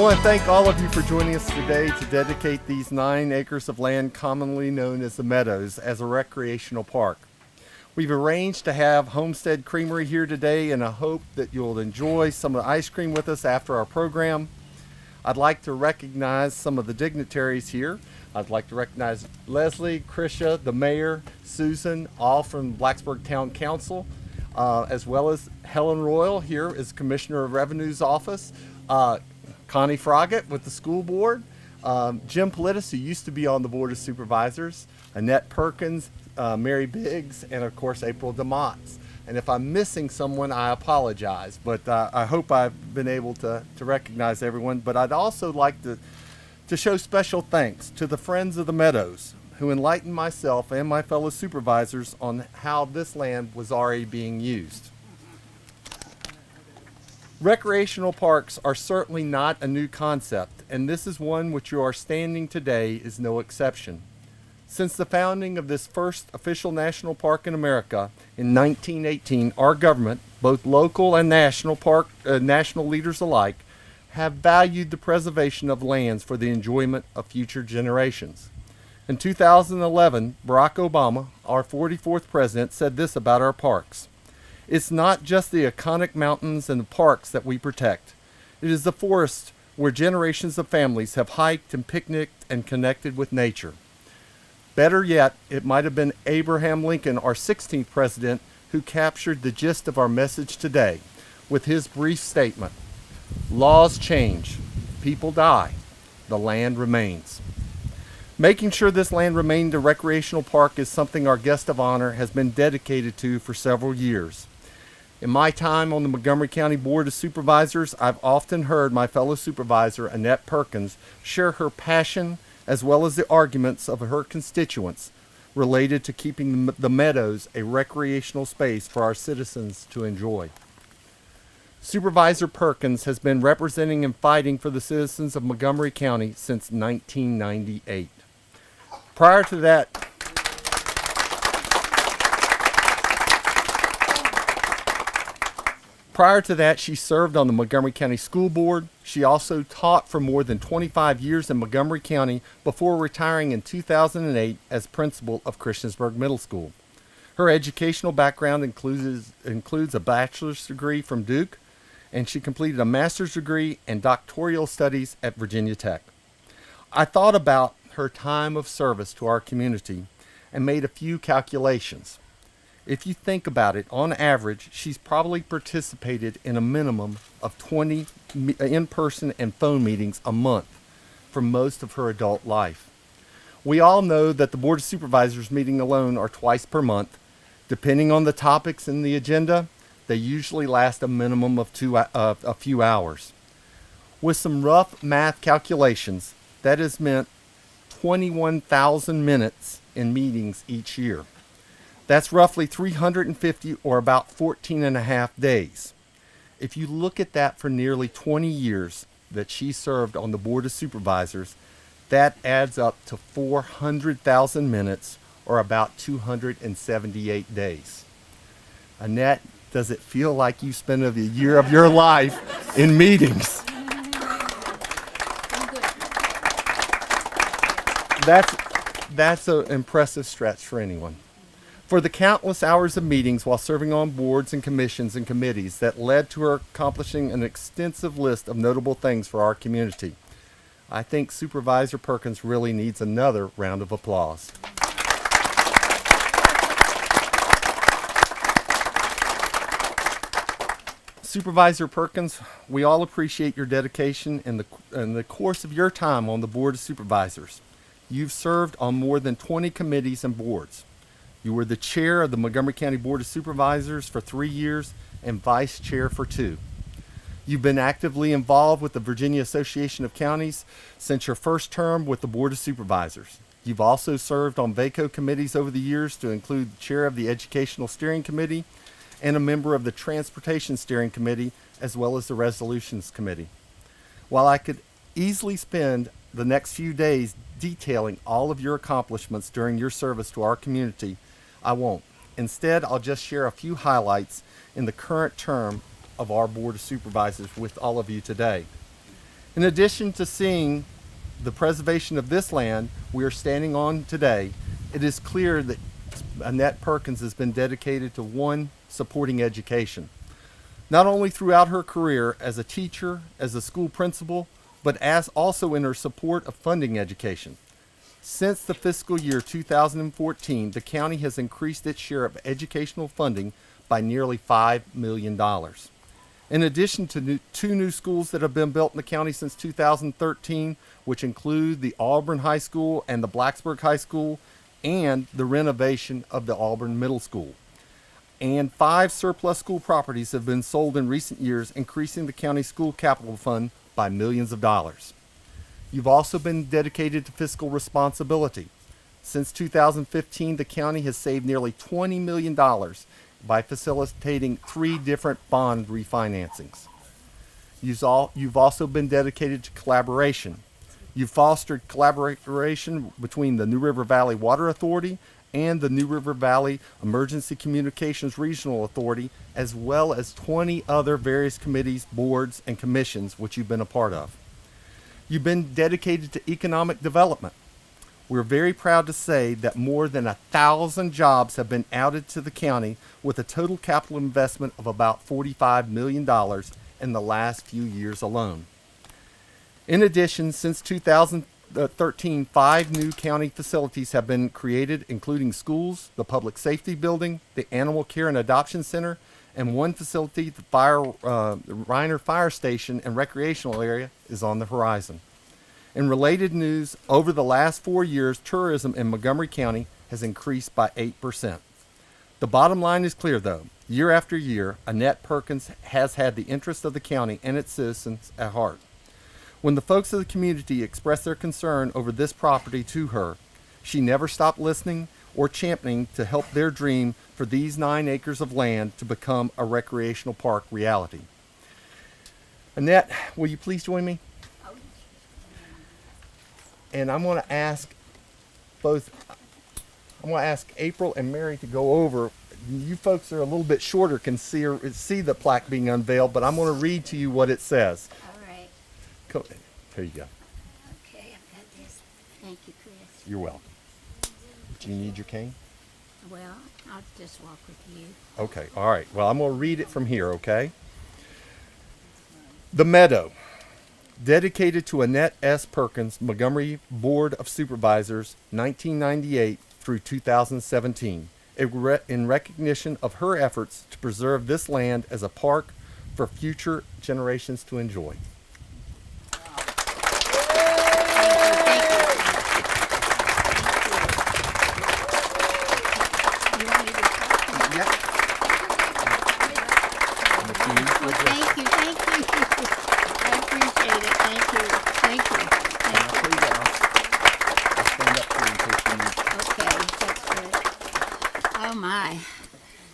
want to thank all of you for joining us today to dedicate these 9 acres of land commonly known as the Meadows as a recreational park. We've arranged to have Homestead Creamery here today, and I hope that you'll enjoy some of the ice cream with us after our program. I'd like to recognize some of the dignitaries here. I'd like to recognize Leslie, Krisha, the mayor, Susan, all from Blacksburg Town Council, as well as Helen Royal here is Commissioner of Revenue's office, Connie Froggatt with the school board, Jim Politis, who used to be on the Board of Supervisors, Annette Perkins, Mary Biggs, and of course April DeMotts. And if I'm missing someone, I apologize, but I hope I've been able to recognize everyone. But I'd also like to show special thanks to the Friends of the Meadows, who enlightened myself and my fellow supervisors on how this land was already being used. Recreational parks are certainly not a new concept, and this is one which you are standing today is no exception. Since the founding of this first official national park in America in 1918, our government, both local and national leaders alike, have valued the preservation of lands for the enjoyment of future generations. In 2011, Barack Obama, our 44th president, said this about our parks. It's not just the iconic mountains and the parks that we protect. It is the forests where generations of families have hiked and picnicked and connected with nature. Better yet, it might have been Abraham Lincoln, our 16th president, who captured the gist of our message today with his brief statement: laws change, people die, the land remains. Making sure this land remained a recreational park is something our guest of honor has been dedicated to for several years. In my time on the Montgomery County Board of Supervisors, I've often heard my fellow supervisor, Annette Perkins, share her passion as well as the arguments of her constituents related to keeping the Meadows a recreational space for our citizens to enjoy. Supervisor Perkins has been representing and fighting for the citizens of Montgomery County since 1998. Prior to that, she served on the Montgomery County School Board. She also taught for more than 25 years in Montgomery County before retiring in 2008 as principal of Christiansburg Middle School. Her educational background includes a bachelor's degree from Duke, and she completed a master's degree and doctoral studies at Virginia Tech. I thought about her time of service to our community and made a few calculations. If you think about it, on average, she's probably participated in a minimum of 20 in-person and phone meetings a month for most of her adult life. We all know that the Board of Supervisors meeting alone are twice per month. Depending on the topics in the agenda, they usually last a minimum of a few hours. With some rough math calculations, that has meant 21,000 minutes in meetings each year. That's roughly 350 or about 14 and a half days. If you look at that for nearly 20 years that she served on the Board of Supervisors, that adds up to 400,000 minutes or about 278 days. Annette, does it feel like you spent a year of your life in meetings? That's an impressive stretch for anyone. For the countless hours of meetings while serving on boards and commissions and committees that led to her accomplishing an extensive list of notable things for our community, I think Supervisor Perkins really needs another round of applause. Supervisor Perkins, we all appreciate your dedication in the course of your time on the Board of Supervisors. You've served on more than 20 committees and boards. You were the chair of the Montgomery County Board of Supervisors for 3 years and vice chair for 2. You've been actively involved with the Virginia Association of Counties since your first term with the Board of Supervisors. You've also served on VACO committees over the years to include the chair of the Educational Steering Committee and a member of the Transportation Steering Committee, as well as the Resolutions Committee. While I could easily spend the next few days detailing all of your accomplishments during your service to our community, I won't. Instead, I'll just share a few highlights in the current term of our Board of Supervisors with all of you today. In addition to seeing the preservation of this land we are standing on today, it is clear that Annette Perkins has been dedicated to one, supporting education. Not only throughout her career as a teacher, as a school principal, but as also in her support of funding education. Since the fiscal year 2014, the county has increased its share of educational funding by nearly $5 million. In addition to two new schools that have been built in the county since 2013, which include the Auburn High School and the Blacksburg High School, and the renovation of the Auburn Middle School. And 5 surplus school properties have been sold in recent years, increasing the county school capital fund by millions of dollars. You've also been dedicated to fiscal responsibility. Since 2015, the county has saved nearly $20 million by facilitating 3 different bond refinancings. You've also been dedicated to collaboration. You've fostered collaboration between the New River Valley Water Authority and the New River Valley Emergency Communications Regional Authority, as well as 20 other various committees, boards, and commissions which you've been a part of. You've been dedicated to economic development. We're very proud to say that more than 1,000 jobs have been added to the county, with a total capital investment of about $45 million in the last few years alone. In addition, since 2013, 5 new county facilities have been created, including schools, the public safety building, the animal care and adoption center, and one facility, the Reiner Fire Station and recreational area, is on the horizon. In related news, over the last 4 years, tourism in Montgomery County has increased by 8%. The bottom line is clear, though. Year after year, Annette Perkins has had the interest of the county and its citizens at heart. When the folks of the community expressed their concern over this property to her, she never stopped listening or championing to help their dream for these 9 acres of land to become a recreational park reality. Annette, will you please join me? And I'm going to ask April and Mary to go over. You folks are a little bit shorter, can see the plaque being unveiled, but I'm going to read to you what it says. Here you go. Okay, I've got this. Thank you, Chris. You're welcome. Do you need your cane? Well, I'll just walk with you. Okay, all right. Well, I'm going to read it from here, okay? The Meadow, dedicated to Annette S. Perkins, Montgomery Board of Supervisors, 1998 through 2017, in recognition of her efforts to preserve this land as a park for future generations to enjoy.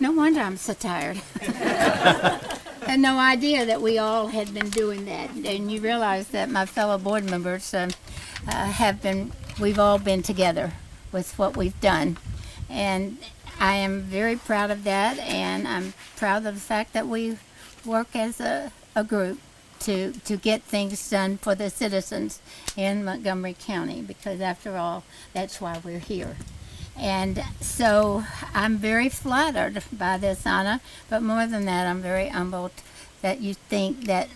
No wonder I'm so tired. Had no idea that we all had been doing that. And you realize that my fellow board members we've all been together with what we've done. And I am very proud of that, and I'm proud of the fact that we work as a group to get things done for the citizens in Montgomery County, because after all, that's why we're here. And so I'm very flattered by this honor, but more than that, I'm very humbled that you think that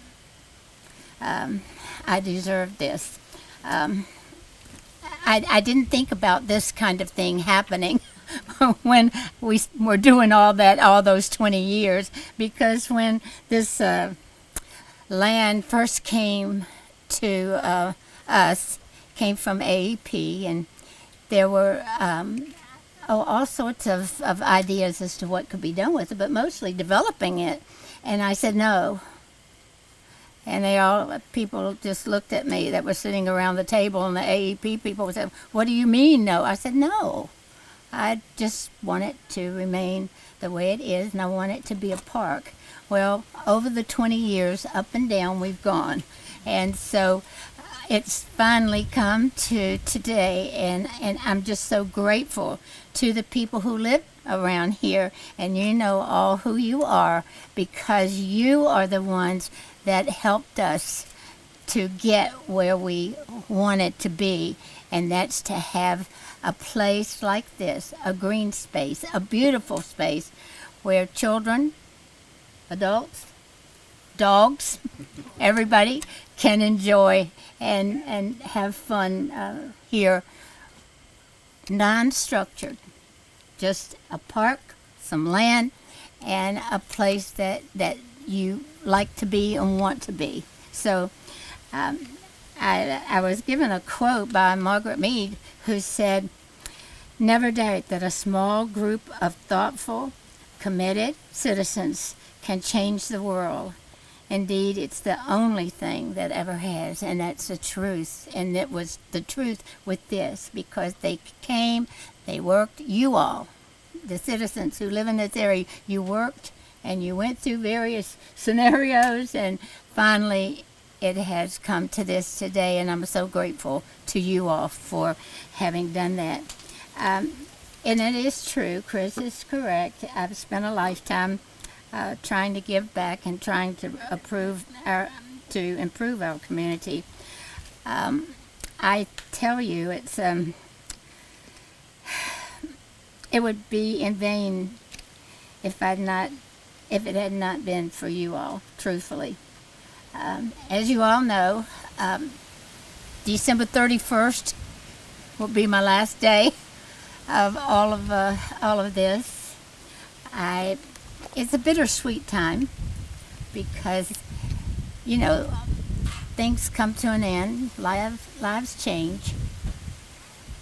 I deserve this. I didn't think about this kind of thing happening when we were doing all those 20 years, because when this land first came to us, came from AEP, and there were all sorts of ideas as to what could be done with it, but mostly developing it. And I said no. And people just looked at me that were sitting around the table, and the AEP people said, "What do you mean no?" I said, "No. I just want it to remain the way it is, and I want it to be a park." Well, over the 20 years, up and down, we've gone. And so it's finally come to today, and I'm just so grateful to the people who live around here, and you know all who you are, because you are the ones that helped us to get where we want it to be, and that's to have a place like this, a green space, a beautiful space where children, adults, dogs, everybody can enjoy and have fun here. Non-structured, just a park, some land, and a place that you like to be and want to be. So I was given a quote by Margaret Mead, who said, "Never doubt that a small group of thoughtful, committed citizens can change the world. Indeed, it's the only thing that ever has," and that's the truth. And it was the truth with this, because they came, they worked, you all, the citizens who live in this area, you worked and you went through various scenarios, and finally it has come to this today, and I'm so grateful to you all for having done that. And it is true, Chris is correct. I've spent a lifetime trying to give back and trying to improve our community. I tell you, it would be in vain if it had not been for you all, truthfully. As you all know, December 31st will be my last day of all of this. It's a bittersweet time because, things come to an end, lives change,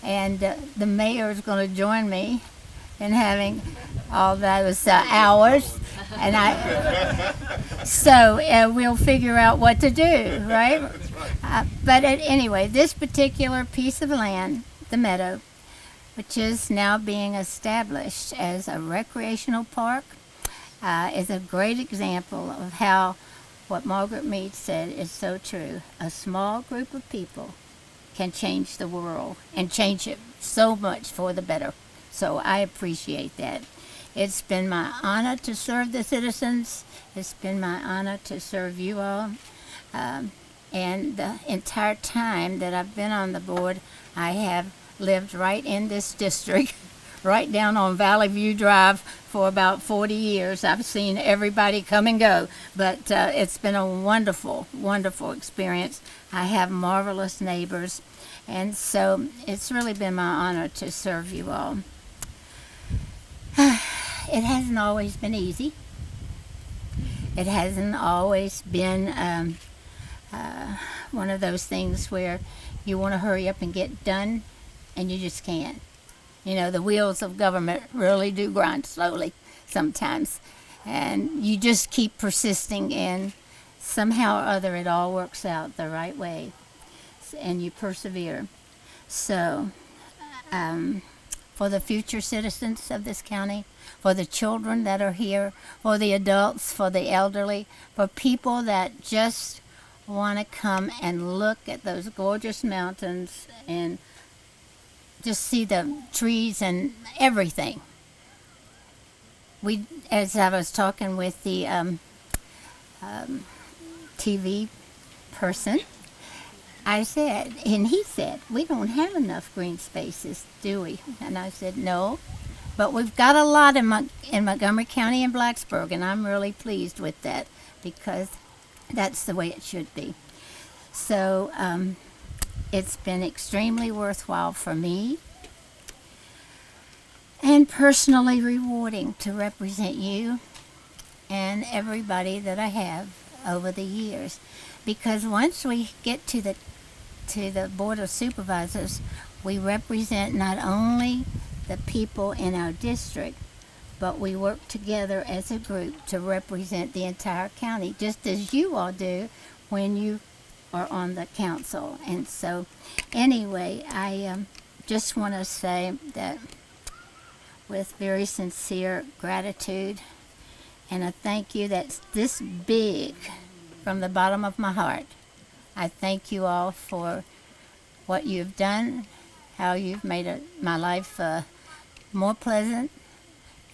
and the mayor is going to join me in having all those hours, and so we'll figure out what to do, right? But anyway, this particular piece of land, the Meadow, which is now being established as a recreational park, is a great example of how what Margaret Mead said is so true. A small group of people can change the world and change it so much for the better. So I appreciate that. It's been my honor to serve the citizens. It's been my honor to serve you all. And the entire time that I've been on the board, I have lived right in this district, right down on Valley View Drive for about 40 years. I've seen everybody come and go, but it's been a wonderful, wonderful experience. I have marvelous neighbors, and so it's really been my honor to serve you all. It hasn't always been easy. It hasn't always been one of those things where you want to hurry up and get done, and you just can't. The wheels of government really do grind slowly sometimes, and you just keep persisting, and somehow or other it all works out the right way, and you persevere. So, for the future citizens of this county, for the children that are here, for the adults, for the elderly, for people that just want to come and look at those gorgeous mountains and just see the trees and everything. As I was talking with the TV person, I said, and he said, "We don't have enough green spaces, do we?" And I said, "No, but we've got a lot in Montgomery County and Blacksburg, and I'm really pleased with that because that's the way it should be." So it's been extremely worthwhile for me and personally rewarding to represent you and everybody that I have over the years, because once we get to the Board of Supervisors, we represent not only the people in our district, but we work together as a group to represent the entire county, just as you all do when you are on the council. And so anyway, I just want to say that with very sincere gratitude and a thank you that's this big from the bottom of my heart, I thank you all for what you've done, how you've made my life more pleasant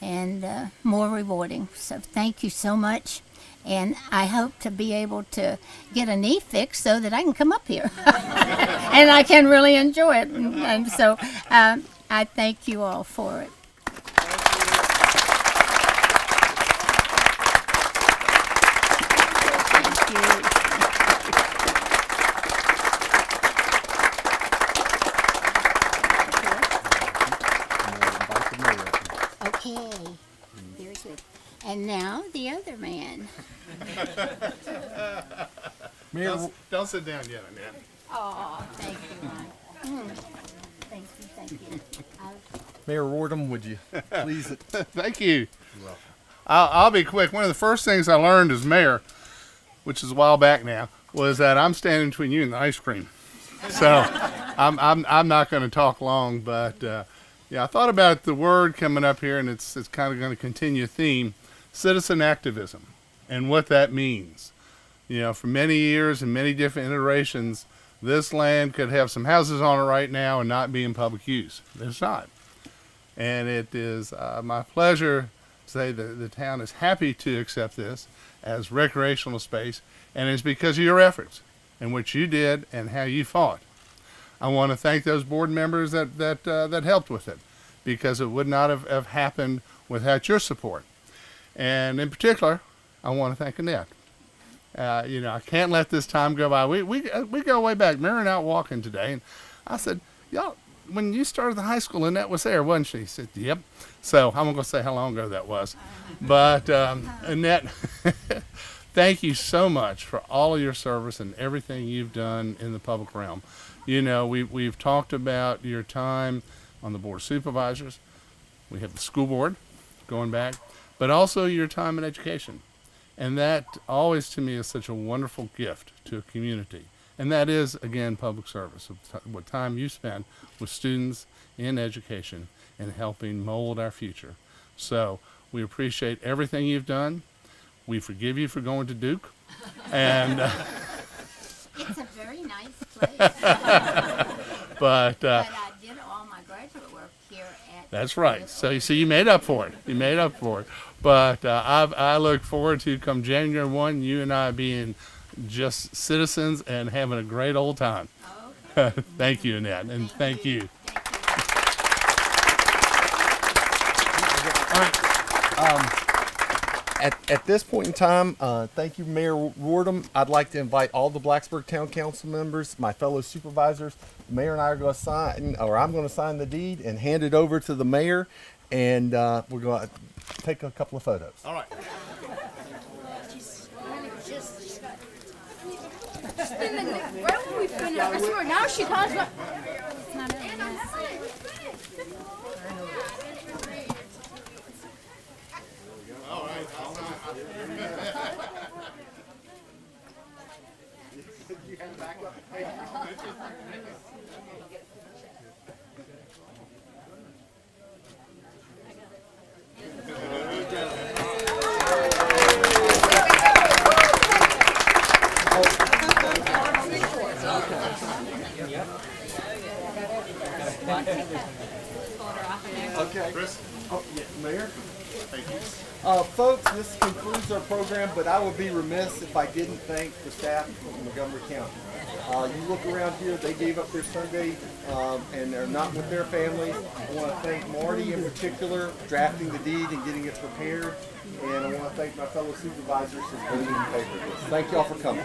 and more rewarding. So thank you so much, And I hope to be able to get a knee fixed so that I can come up here and I can really enjoy it. And so I thank you all for it. Thank you. Okay, very good. And now the other man. Mayor, Don't sit down yet, Annette. Oh, thank you, Ron. Thank you. Mayor Wardham, would you please? Thank you. I'll be quick. One of the first things I learned as mayor, which is a while back now, was that I'm standing between you and the ice cream. So I'm not going to talk long, but yeah, I thought about the word coming up here, and it's kind of going to continue a theme: citizen activism, and what that means. You know, for many years and many different iterations, this land could have some houses on it right now and not be in public use. It's not. And it is my pleasure to say that the town is happy to accept this as recreational space, and it's because of your efforts and what you did and how you fought. I want to thank those board members that helped with it, because it would not have happened without your support. And in particular, I want to thank Annette. You know, I can't let this time go by. We go way back. Mary and I were walking today, and I said, y'all, when you started the high school, Annette was there, wasn't she? She said, yep. So I'm going to say how long ago that was. But Annette, thank you so much for all of your service and everything you've done in the public realm. You know, we've talked about your time on the Board of Supervisors. We have the school board going back, but also your time in education. And that always to me is such a wonderful gift to a community. And that is, again, public service, what time you spend with students in education and helping mold our future. So we appreciate everything you've done. We forgive you for going to Duke. And It's a very nice place. but I did all my graduate work here at. that's right. So you see, you made up for it. You made up for it. But I look forward to, come January 1, you and I being just citizens and having a great old time. Okay. Thank you, Annette, and thank you. All right. At this point in time, thank you, Mayor Wardham. I'd like to invite all the Blacksburg Town Council members, my fellow supervisors. The mayor and I are going to sign, or I'm going to sign the deed and hand it over to the mayor, and we're going to take a couple of photos. All right. Now she calls up. Okay. Chris? Oh, yeah, Mayor? Thank you. Folks, this concludes our program, but I would be remiss if I didn't thank the staff from Montgomery County. You look around here, they gave up their Sunday and they're not with their families. I want to thank Marty in particular, drafting the deed and getting it prepared. And I want to thank my fellow supervisors for voting in favor of this. Thank y'all for coming.